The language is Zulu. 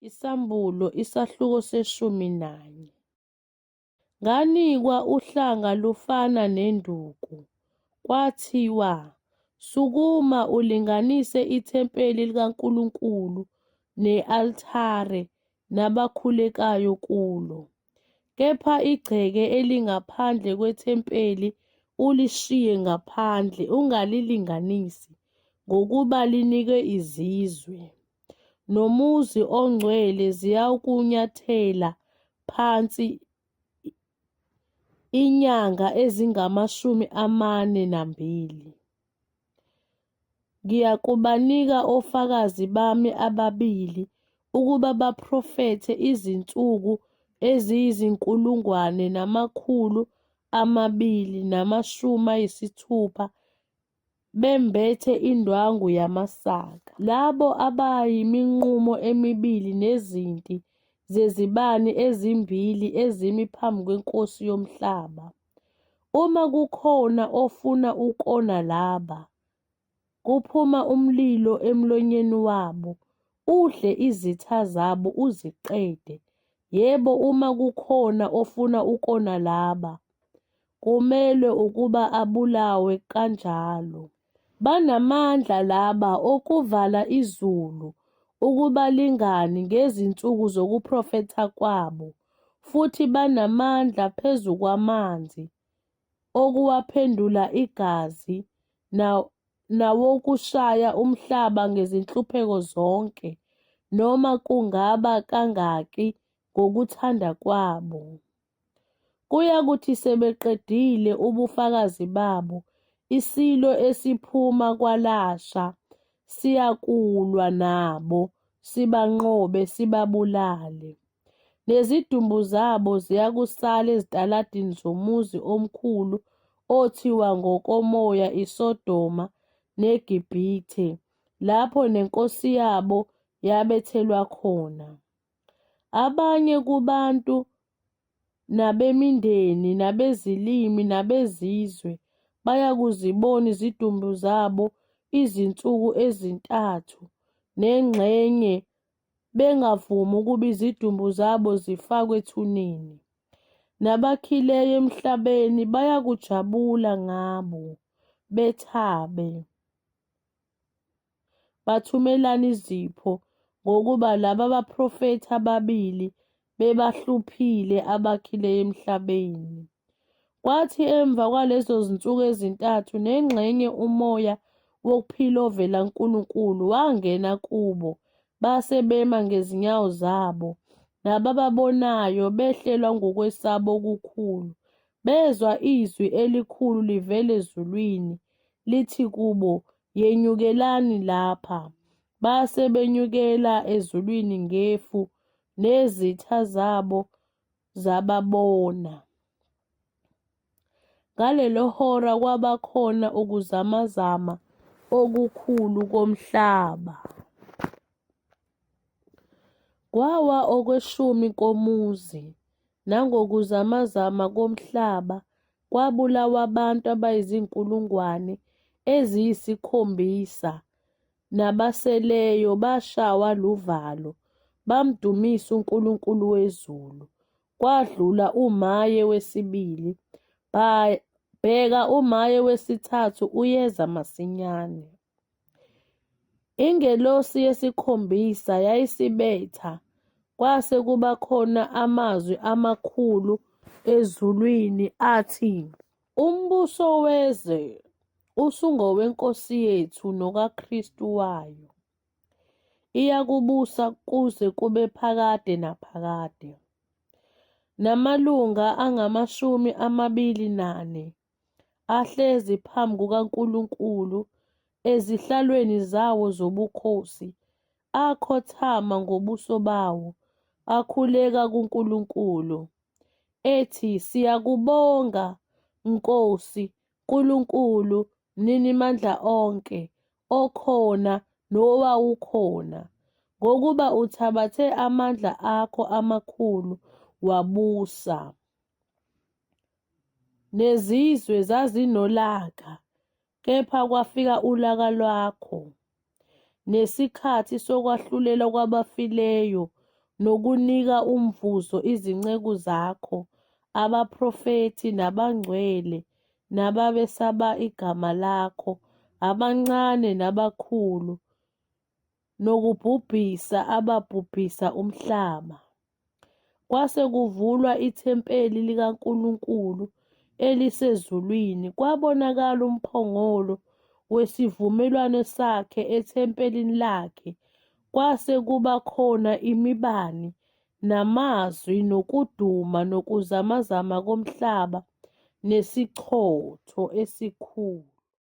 Isambulo isahluko seshumi nanye. Nganikwa uhlanga lufana nenduku, kwathiwa, "Sukuma ulinganise ithempeli likaNkulunkulu ne-althare nabakhulekayo kulo, kepha igceke elingaphandle kwethempeli ulishiye ngaphandle, ungalilinganisi, ngokuba linikwe izizwe. Nomuzi ongcwele ziyakunyathela phansi inyanga ezingama-42. Ngiyakubanika ofakazi bami ababili ukuba baprofethe izinsuku eziyi-260 bembethe indwangu yamasaka. Labo abayiminqumo emibili nezinti zezibani ezimbili ezimi phambi kweNkosi yomhlaba. Uma kukhona ofuna ukona laba, kuphuma umlilo emlonyeni wabo, udle izitha zabo uziqede. Yebo, uma kukhona ofuna ukona laba, kumelwe ukuba abulawe kanjalo. Banamandla laba okuvala izulu ukuba lingani ngezinsuku zokuprofetha kwabo, futhi banamandla phezu kwamanzi okuwaphendula igazi, nawokushaya umhlaba ngezinhlupheko zonke, noma kungaba kangaki ngokuthanda kwabo. Kuyakuthi sebeqedile ubufakazi babo, isilo esiphuma kwalasha siyakulwa nabo sibanqobe sibabulale. Nezidumbu zabo ziyakusala ezitaladini zomuzi omkhulu othiwa ngokomoya iSodoma neGibhithe, lapho nenkosi yabo yabethelwa khona. Abanye kubantu nabemindeni nabezilimi nabezizwe bayakuzibona izidumbu zabo izinsuku ezintathu nengxenye bengavumi ukuba izidumbu zabo zifakwe ethuneni. Nabakhileyo emhlabeni bayakujabula ngabo, bethabe, bathumelana izipho ngokuba laba baprofethi ababili bebahluphile abakhileyo emhlabeni. Kwathi emva kwalezo zinsuku ezintathu nengxenye umoya wokuphila ovela kuNkulunkulu wangena kubo, base bema ngezinyawo zabo, nabababonayo behlelwa ngokwesaba okukhulu. Bezwa izwi elikhulu livela ezulwini, lithi kubo, "Yenyukelani lapha." Base benyukela ezulwini ngefu, nezitha zabo zababona. Ngalelo hora kwabakhona ukuzamazama okukhulu komhlaba. Kwawa okweshumi komuzi, nangokuzamazama komhlaba kwabulawa abantu abayizinkulungwane eziyi-7, nabaseleyo bashawa luvalo, bamdumisa uNkulunkulu wezulu. Kwadlula uMaye wesibili, bheka uMaye wesithathu uyeza masinyane. Ingelosi yesikhombisa yayisibetha, kwase kuba khona amazwi amakhulu ezulwini athi, "Umbuso wezwe usungoweNkosi yethu nokaKristu wayo. Iyakubusa kuze kube phakade naphakade." Namalunga angama-24 ahlezi phambi kukaNkulunkulu ezihlalweni zawo zobukhosi, akhothama ngobuso bawo, akhuleka kuNkulunkulu, ethi, "Siyakubonga, Nkosi, Nkulunkulu Mninimandla onke, okhona nowawukhona, ngokuba uthabathe amandla akho amakhulu wabusa. Nezizwe zazinolaka, kepha kwafika ulaka lwakho, nesikhathi sokwahlulelwa kwabafileyo nokunika umvuzo izinceku zakho, abaprofethi nabangcwele nababesaba igama lakho, abancane nabakhulu, nokubhubhisa ababhubhisa umhlaba. Kwase kuvulwa ithempeli likaNkulunkulu elisezulwini, kwabonakala umphongolo wesivumelwano sakhe ethempelini lakhe. Kwase kuba khona imibani, namazwi, nokuduma, nokuzamazama komhlaba, nesichotho esikhulu.